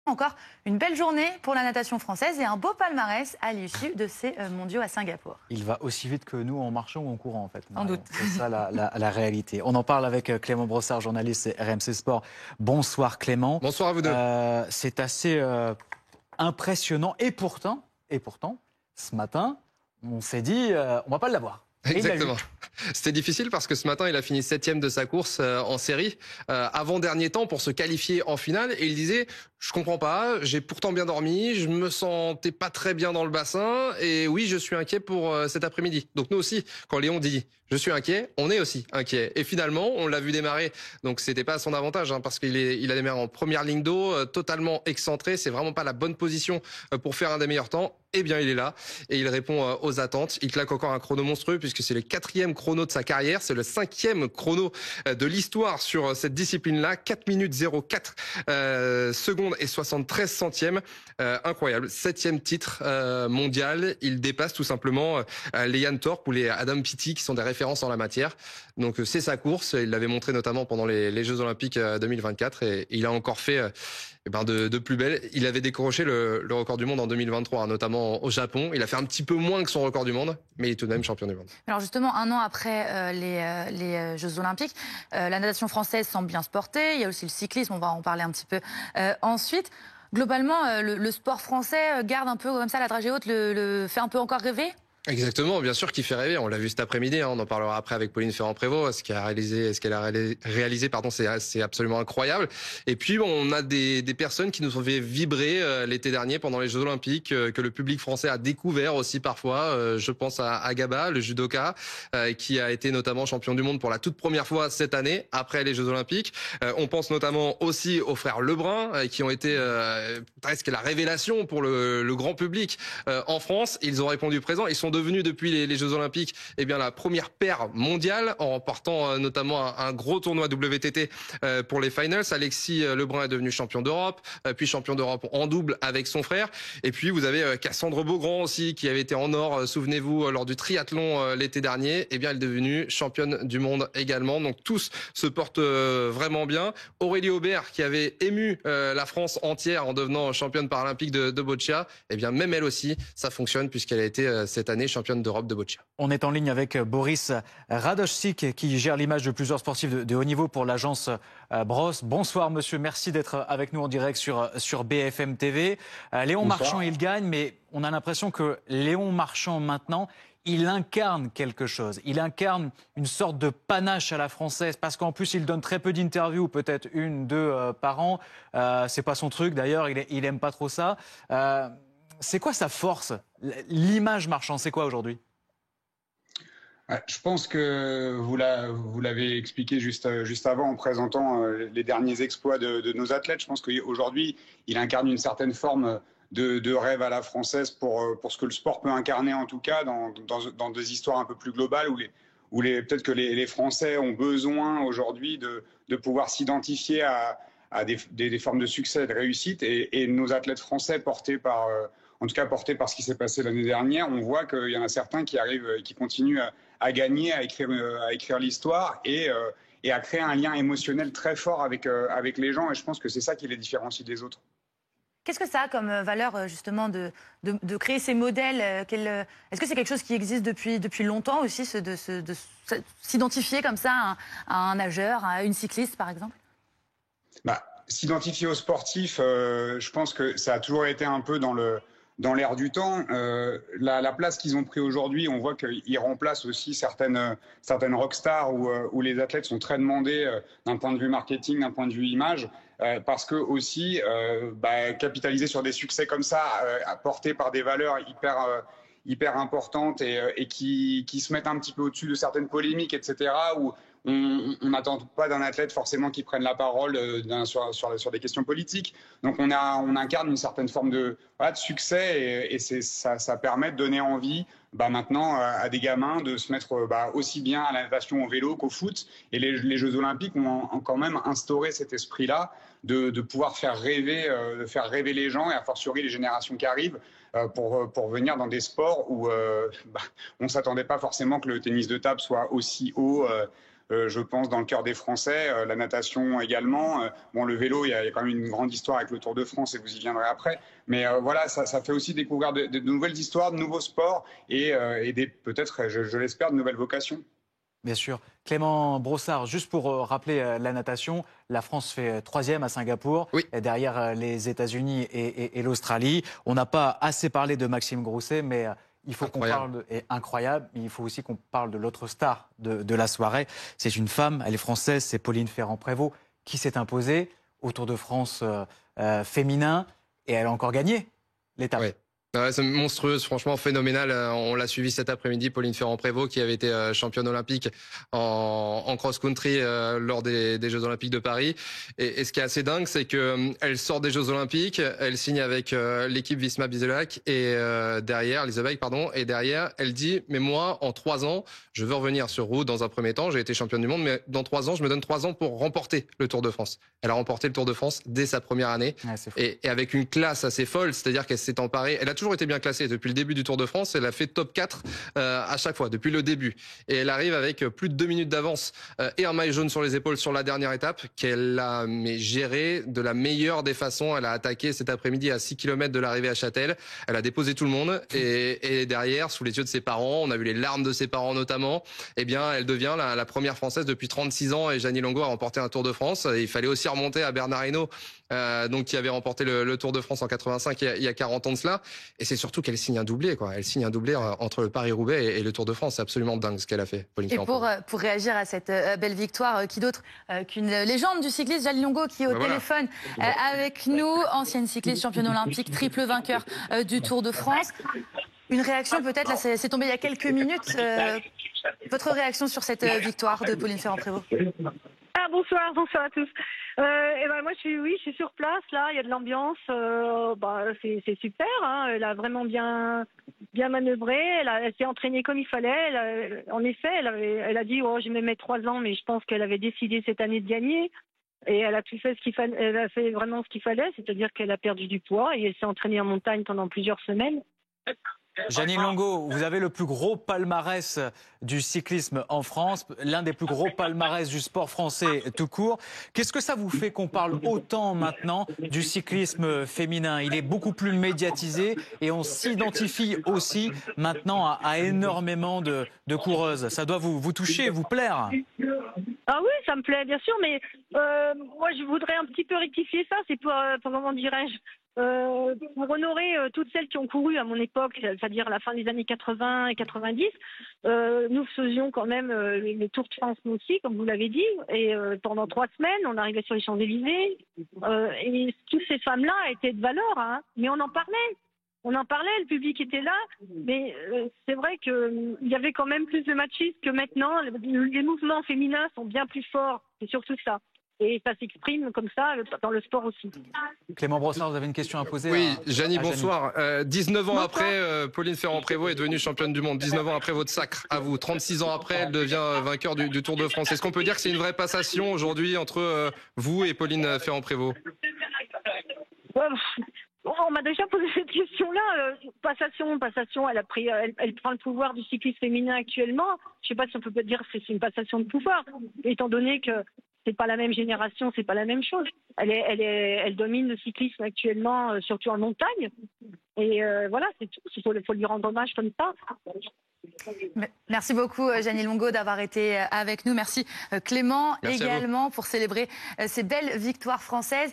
Encore une belle journée pour la natation française et un beau palmarès à l'issue de ces mondiaux à Singapour. Il va aussi vite que nous en marchant ou en courant en fait. Sans doute. C'est ça la réalité. On en parle avec Clément Brossard, journaliste RMC Sport. Bonsoir Clément. Bonsoir à vous deux. C'est assez impressionnant et pourtant, ce matin, on s'est dit on va pas l'avoir. Exactement. C'était difficile parce que ce matin, il a fini 7e de sa course en série, avant-dernier temps pour se qualifier en finale. Et il disait, je comprends pas, j'ai pourtant bien dormi, je me sentais pas très bien dans le bassin. Et oui, je suis inquiet pour cet après-midi. Donc nous aussi, quand Léon dit, je suis inquiet, on est aussi inquiet. Et finalement, on l'a vu démarrer. Donc c'était pas à son avantage, parce qu'il a démarré en première ligne d'eau, totalement excentré. C'est vraiment pas la bonne position pour faire un des meilleurs temps. Eh bien, il est là et il répond aux attentes. Il claque encore un chrono monstrueux puisque c'est le 4e chrono de sa carrière. C'est le 5e chrono de l'histoire sur cette discipline-là. 4 minutes 04 secondes et 73 centièmes. Incroyable. 7e titre mondial. Il dépasse tout simplement les Jan Torp ou les Adam Peaty qui sont des références en la matière. Donc c'est sa course. Il l'avait montré notamment pendant les Jeux Olympiques 2024 et il a encore fait de plus belle. Il avait décroché le record du monde en 2023, notamment au Japon. Il a fait un petit peu moins que son record du monde, mais il est tout de même champion du monde. Alors justement, un an après les Jeux Olympiques, la natation française semble bien se porter. Il y a aussi le cyclisme, on va en parler un petit peu ensuite. Globalement, le sport français garde un peu comme ça la dragée haute, le fait un peu encore rêver. Exactement, bien sûr qu'il fait rêver. On l'a vu cet après-midi. On en parlera après avec Pauline Ferrand-Prévot. Ce qu'elle a réalisé, c'est absolument incroyable. Et puis, on a des personnes qui nous ont fait vibrer l'été dernier pendant les Jeux Olympiques, que le public français a découvert aussi parfois. Je pense à Gaba, le judoka, qui a été notamment champion du monde pour la toute première fois cette année après les Jeux Olympiques. On pense notamment aussi aux frères Lebrun, qui ont été presque la révélation pour le grand public en France. Ils ont répondu présent. Ils sont devenus depuis les Jeux Olympiques la première paire mondiale en remportant notamment un gros tournoi WTT pour les finals. Alexis Lebrun est devenu champion d'Europe, puis champion d'Europe en double avec son frère. Et puis vous avez Cassandre Beaugrand aussi qui avait été en or, souvenez-vous, lors du triathlon l'été dernier. Elle est devenue championne du monde également. Donc tous se portent vraiment bien. Aurélie Aubert qui avait ému la France entière en devenant championne paralympique de boccia, même elle aussi, ça fonctionne puisqu'elle a été cette année championne d'Europe de boccia. On est en ligne avec Boris Radoschik qui gère l'image de plusieurs sportifs de haut niveau pour l'agence Bros. Bonsoir monsieur, merci d'être avec nous en direct sur BFM TV. Léon Bonsoir. Marchand, il gagne, mais on a l'impression que Léon Marchand maintenant, il incarne quelque chose. Il incarne une sorte de panache à la française parce qu'en plus il donne très peu d'interviews, peut-être une, deux par an. C'est pas son truc d'ailleurs, il aime pas trop ça. C'est quoi sa force? L'image Marchand, c'est quoi aujourd'hui? Je pense que vous l'avez expliqué juste avant en présentant les derniers exploits de nos athlètes. Je pense qu'aujourd'hui, il incarne une certaine forme de rêve à la française pour ce que le sport peut incarner, en tout cas, dans des histoires un peu plus globales où peut-être que les Français ont besoin aujourd'hui de pouvoir s'identifier à des formes de succès et de réussite. Et nos athlètes français portés par ce qui s'est passé l'année dernière, on voit qu'il y en a certains qui arrivent, qui continuent à gagner, à écrire l'histoire et à créer un lien émotionnel très fort avec les gens. Et je pense que c'est ça qui les différencie des autres. Qu'est-ce que ça a comme valeur justement de créer ces modèles? Est-ce que c'est quelque chose qui existe depuis longtemps aussi, de s'identifier comme ça à un nageur, à une cycliste par exemple? S'identifier aux sportifs, je pense que ça a toujours été un peu dans l'air du temps. La place qu'ils ont pris aujourd'hui, on voit qu'ils remplacent aussi certaines rockstars où les athlètes sont très demandés d'un point de vue marketing, d'un point de vue image, parce que aussi capitaliser sur des succès comme ça, portés par des valeurs hyper importantes et qui se mettent un petit peu au-dessus de certaines polémiques, etc., où on n'attend pas d'un athlète forcément qui prenne la parole sur des questions politiques. Donc on incarne une certaine forme de succès et ça permet de donner envie maintenant à des gamins de se mettre aussi bien à la natation, au vélo qu'au foot. Et les Jeux Olympiques ont quand même instauré cet esprit-là de pouvoir faire rêver les gens et a fortiori les générations qui arrivent pour venir dans des sports où on ne s'attendait pas forcément que le tennis de table soit aussi haut je pense, dans le cœur des Français. La natation également. Bon, le vélo, il y a quand même une grande histoire avec le Tour de France et vous y viendrez après. Mais voilà, ça fait aussi découvrir de nouvelles histoires, de nouveaux sports et peut-être, je l'espère, de nouvelles vocations. Bien sûr. Clément Brossard, juste pour rappeler la natation, la France fait 3e à Singapour, Oui. et derrière les États-Unis et l'Australie. On n'a pas assez parlé de Maxime Grousset, mais il faut qu'on parle, incroyable, mais il faut aussi qu'on parle de l'autre star de la soirée. C'est une femme, elle est française, c'est Pauline Ferrand-Prévot, qui s'est imposée au Tour de France féminin, et elle a encore gagné l'étape. Ouais. Ouais, c'est monstrueuse, franchement phénoménal. On l'a suivi cet après-midi, Pauline Ferrand-Prévot, qui avait été championne olympique en cross-country lors des Jeux Olympiques de Paris. Et ce qui est assez dingue, c'est que elle sort des Jeux Olympiques, elle signe avec l'équipe Visma Biselac et derrière Lisebeck, pardon, et derrière elle dit mais moi en 3 ans, je veux revenir sur route dans un premier temps. J'ai été championne du monde, mais dans 3 ans, je me donne 3 ans pour remporter le Tour de France. Elle a remporté le Tour de France dès sa première année, et avec une classe assez folle, c'est-à-dire qu'elle s'est emparée. Elle a toujours été bien classée depuis le début du Tour de France. Elle a fait top 4 à chaque fois, depuis le début. Et elle arrive avec plus de 2 minutes d'avance et un maillot jaune sur les épaules sur la dernière étape qu'elle a géré de la meilleure des façons. Elle a attaqué cet après-midi à 6 km de l'arrivée à Châtel. Elle a déposé tout le monde et derrière, sous les yeux de ses parents, on a vu les larmes de ses parents notamment, eh bien, elle devient la première Française depuis 36 ans et Jeannie Longo a remporté un Tour de France. Et il fallait aussi remonter à Bernard Hinault, donc qui avait remporté le Tour de France en 85 il y a 40 ans de cela. Et c'est surtout qu'elle signe un doublé, quoi. Elle signe un doublé entre le Paris-Roubaix et le Tour de France. C'est absolument dingue ce qu'elle a fait, Pauline Ferrand. Et pour réagir à cette belle victoire, qui d'autre qu'une légende du cyclisme, Jeannie Longo, qui est au téléphone avec nous, ancienne cycliste, championne olympique, triple vainqueur du Tour de France. Une réaction peut-être, là c'est tombé il y a quelques minutes, votre réaction sur cette victoire de Pauline Ferrand-Prévot? Bonsoir à tous. Moi je suis sur place là, il y a de l'ambiance, c'est super, hein. Elle a vraiment bien manœuvré, elle s'est entraînée comme il fallait. En effet, elle a dit je vais mettre 3 ans, mais je pense qu'elle avait décidé cette année de gagner. Et elle a tout fait elle a fait vraiment ce qu'il fallait, c'est-à-dire qu'elle a perdu du poids et elle s'est entraînée en montagne pendant plusieurs semaines. Jeannie Longo, vous avez le plus gros palmarès du cyclisme en France, l'un des plus gros palmarès du sport français tout court. Qu'est-ce que ça vous fait qu'on parle autant maintenant du cyclisme féminin? Il est beaucoup plus médiatisé et on s'identifie aussi maintenant à énormément de coureuses. Ça doit vous toucher, vous plaire? Ah oui, ça me plaît bien sûr, mais moi je voudrais un petit peu rectifier ça. C'est pour comment dirais-je, pour honorer toutes celles qui ont couru à mon époque, c'est-à-dire à la fin des années 80 et 90, nous faisions quand même les Tours de France nous aussi, comme vous l'avez dit, et pendant 3 semaines, on arrivait sur les Champs-Élysées, et toutes ces femmes-là étaient de valeur, hein, mais on en parlait. On en parlait, le public était là, mais c'est vrai qu'il y avait quand même plus de machistes que maintenant. Les mouvements féminins sont bien plus forts, c'est surtout ça. Et ça s'exprime comme ça dans le sport aussi. Clément Brossard, vous avez une question à poser? Oui, Jeannie, bonsoir. 19 ans bonsoir. après, Pauline Ferrand-Prévot est devenue championne du monde. 19 ans après votre sacre, à vous. 36 ans après, elle devient vainqueur du Tour de France. Est-ce qu'on peut dire que c'est une vraie passation aujourd'hui entre vous et Pauline Ferrand-Prévot? On m'a déjà posé cette question-là. Passation, elle prend le pouvoir du cyclisme féminin actuellement. Je ne sais pas si on peut dire que c'est une passation de pouvoir, étant donné que c'est pas la même génération, c'est pas la même chose. Elle domine le cyclisme actuellement, surtout en montagne. Et voilà, c'est tout. Il faut lui rendre hommage comme ça. Merci beaucoup Jeannie Longo d'avoir été avec nous. Merci Clément. Merci également pour célébrer ces belles victoires françaises.